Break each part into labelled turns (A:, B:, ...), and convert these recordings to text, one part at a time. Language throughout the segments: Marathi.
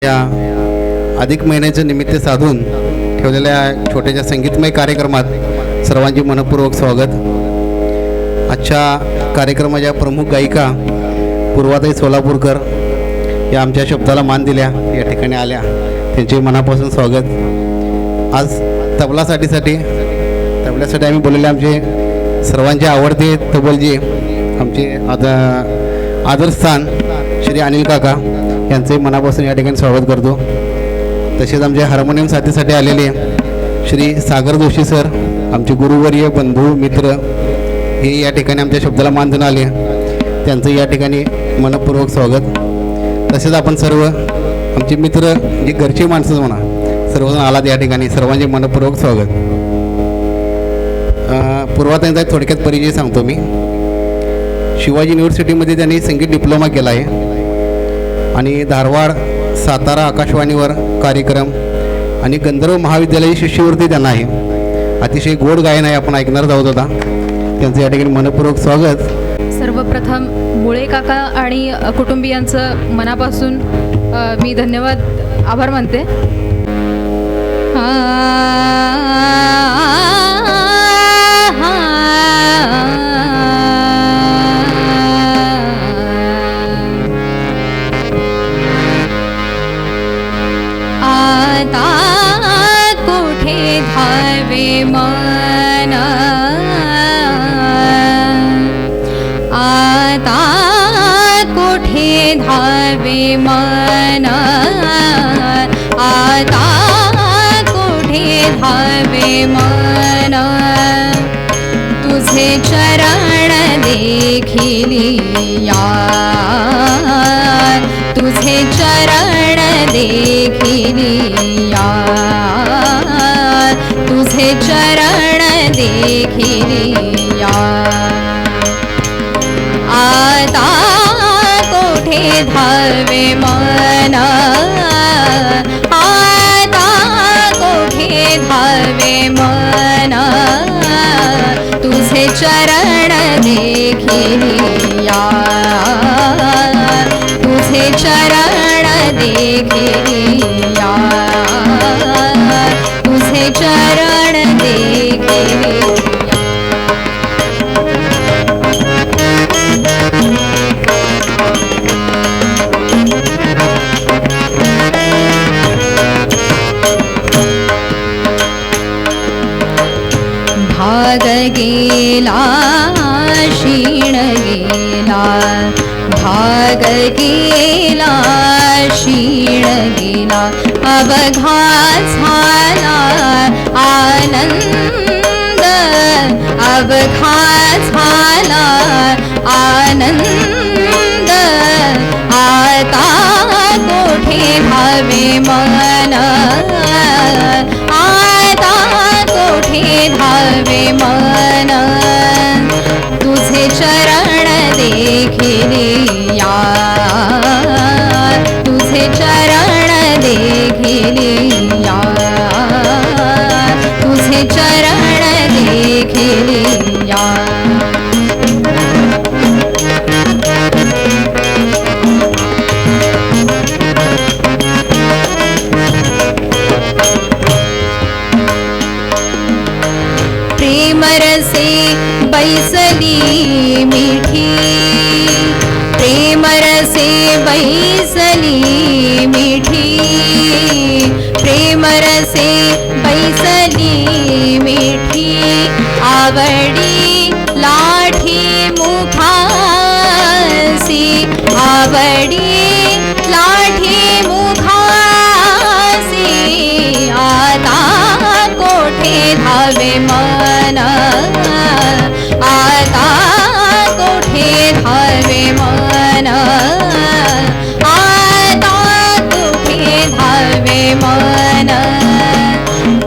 A: या अधिक महिन्याचं निमित्त साधून ठेवलेल्या छोट्याशा संगीतमय कार्यक्रमात सर्वांचे मनपूर्वक स्वागत. आजच्या कार्यक्रमाच्या प्रमुख गायिका पूर्वाताई सोलापूरकर या आमच्या शब्दाला मान दिल्या, या ठिकाणी आल्या, त्यांचे मनापासून स्वागत. आज तबल्यासाठी आम्ही बोललेले आमचे सर्वांचे आवडते तबलजी आमचे आदरस्थान श्री अनिल काका यांचे मनापासून या ठिकाणी स्वागत करतो. तसेच आमचे हार्मोनियम साथीसाठी आलेले श्री सागर जोशी सर, आमचे गुरुवर्य बंधू मित्र, हे या ठिकाणी आमच्या शब्दाला मान देऊन आले, त्यांचं या ठिकाणी मनपूर्वक स्वागत. तसेच आपण सर्व आमचे मित्र जे घरचे माणसं म्हणा सर्वजण आलात या ठिकाणी, सर्वांचे मनपूर्वक स्वागत. पूर्वाताईंचा थोडक्यात परिचय सांगतो मी. शिवाजी युनिव्हर्सिटीमध्ये त्यांनी संगीत डिप्लोमा केला आहे आणि धारवाड सातारा आकाशवाणीवर कार्यक्रम आणि गंधर्व महाविद्यालयाची शिष्यवृत्ती त्यांना आहे. अतिशय गोड गायन आहे, आपण ऐकणार आहोत आता. त्यांचं या ठिकाणी मनपूर्वक स्वागत.
B: सर्वप्रथम मुळे काका आणि कुटुंबियांचं मनापासून मी धन्यवाद आभार मानते.
C: मन आता कुठे धावे मन, आता कुठे धावे मन, तुझे चरण देखिली यार, तुझे चरण देखिली यार, तुझे चरण देखिली यार. आता कोठे धावे मन, आता कोठे धावे मन, तुझे चरण देखिली यार, तुझे चरण देखिली यार, तुझे चरण देखिली. भाग गेला क्षीण गेला, भाग गेला क्षीण गेला, अवघा झाला आनंद, अवघा झाला आनंद, आता कोठे धावे मन, आता कोठे धावे मन, तुझे चरण देखिली यार, तुझे चरण देखिली यार, तुझे चरण देखिली यार. प्रेम रसे बैसली मिठी, प्रेम रसे बैसली मिठी, प्रेम रसे बैसली मिठी, आवडी लाठी मुखासी, आवडी लाठी मुखासी, आता कोठे धावे मन, आता कोठे धावे मन, आता कोठे धावे मन,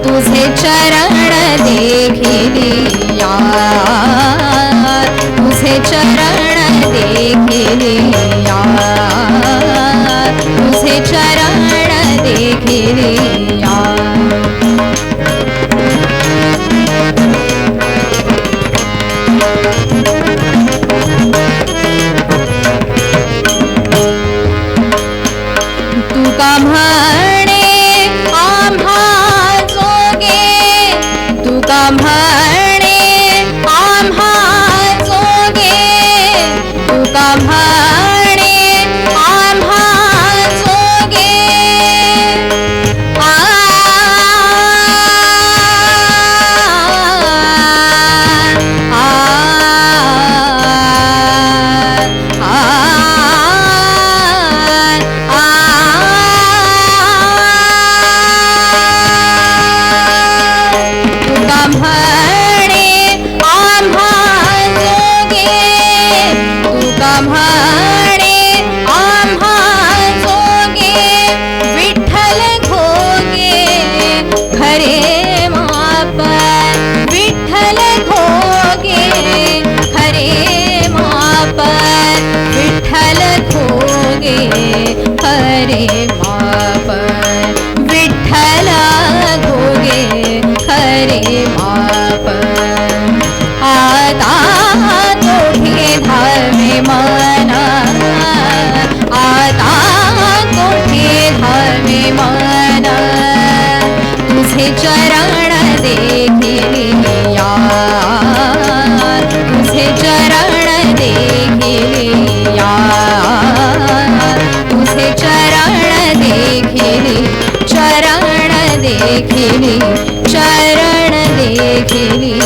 C: तुझे चरण देखिली यार, तुझे चरण देखिली यार, तुझे चरण देखिली यार. तुका रे माप विठ्ठला घोगे खरे माप आता कोठे धावे मना आता कोठे धावे मना तुझे चरण देखिलिया तुझे चरण देखिलिया तुझे चरण देखिली चरण देखिली चरण देखिली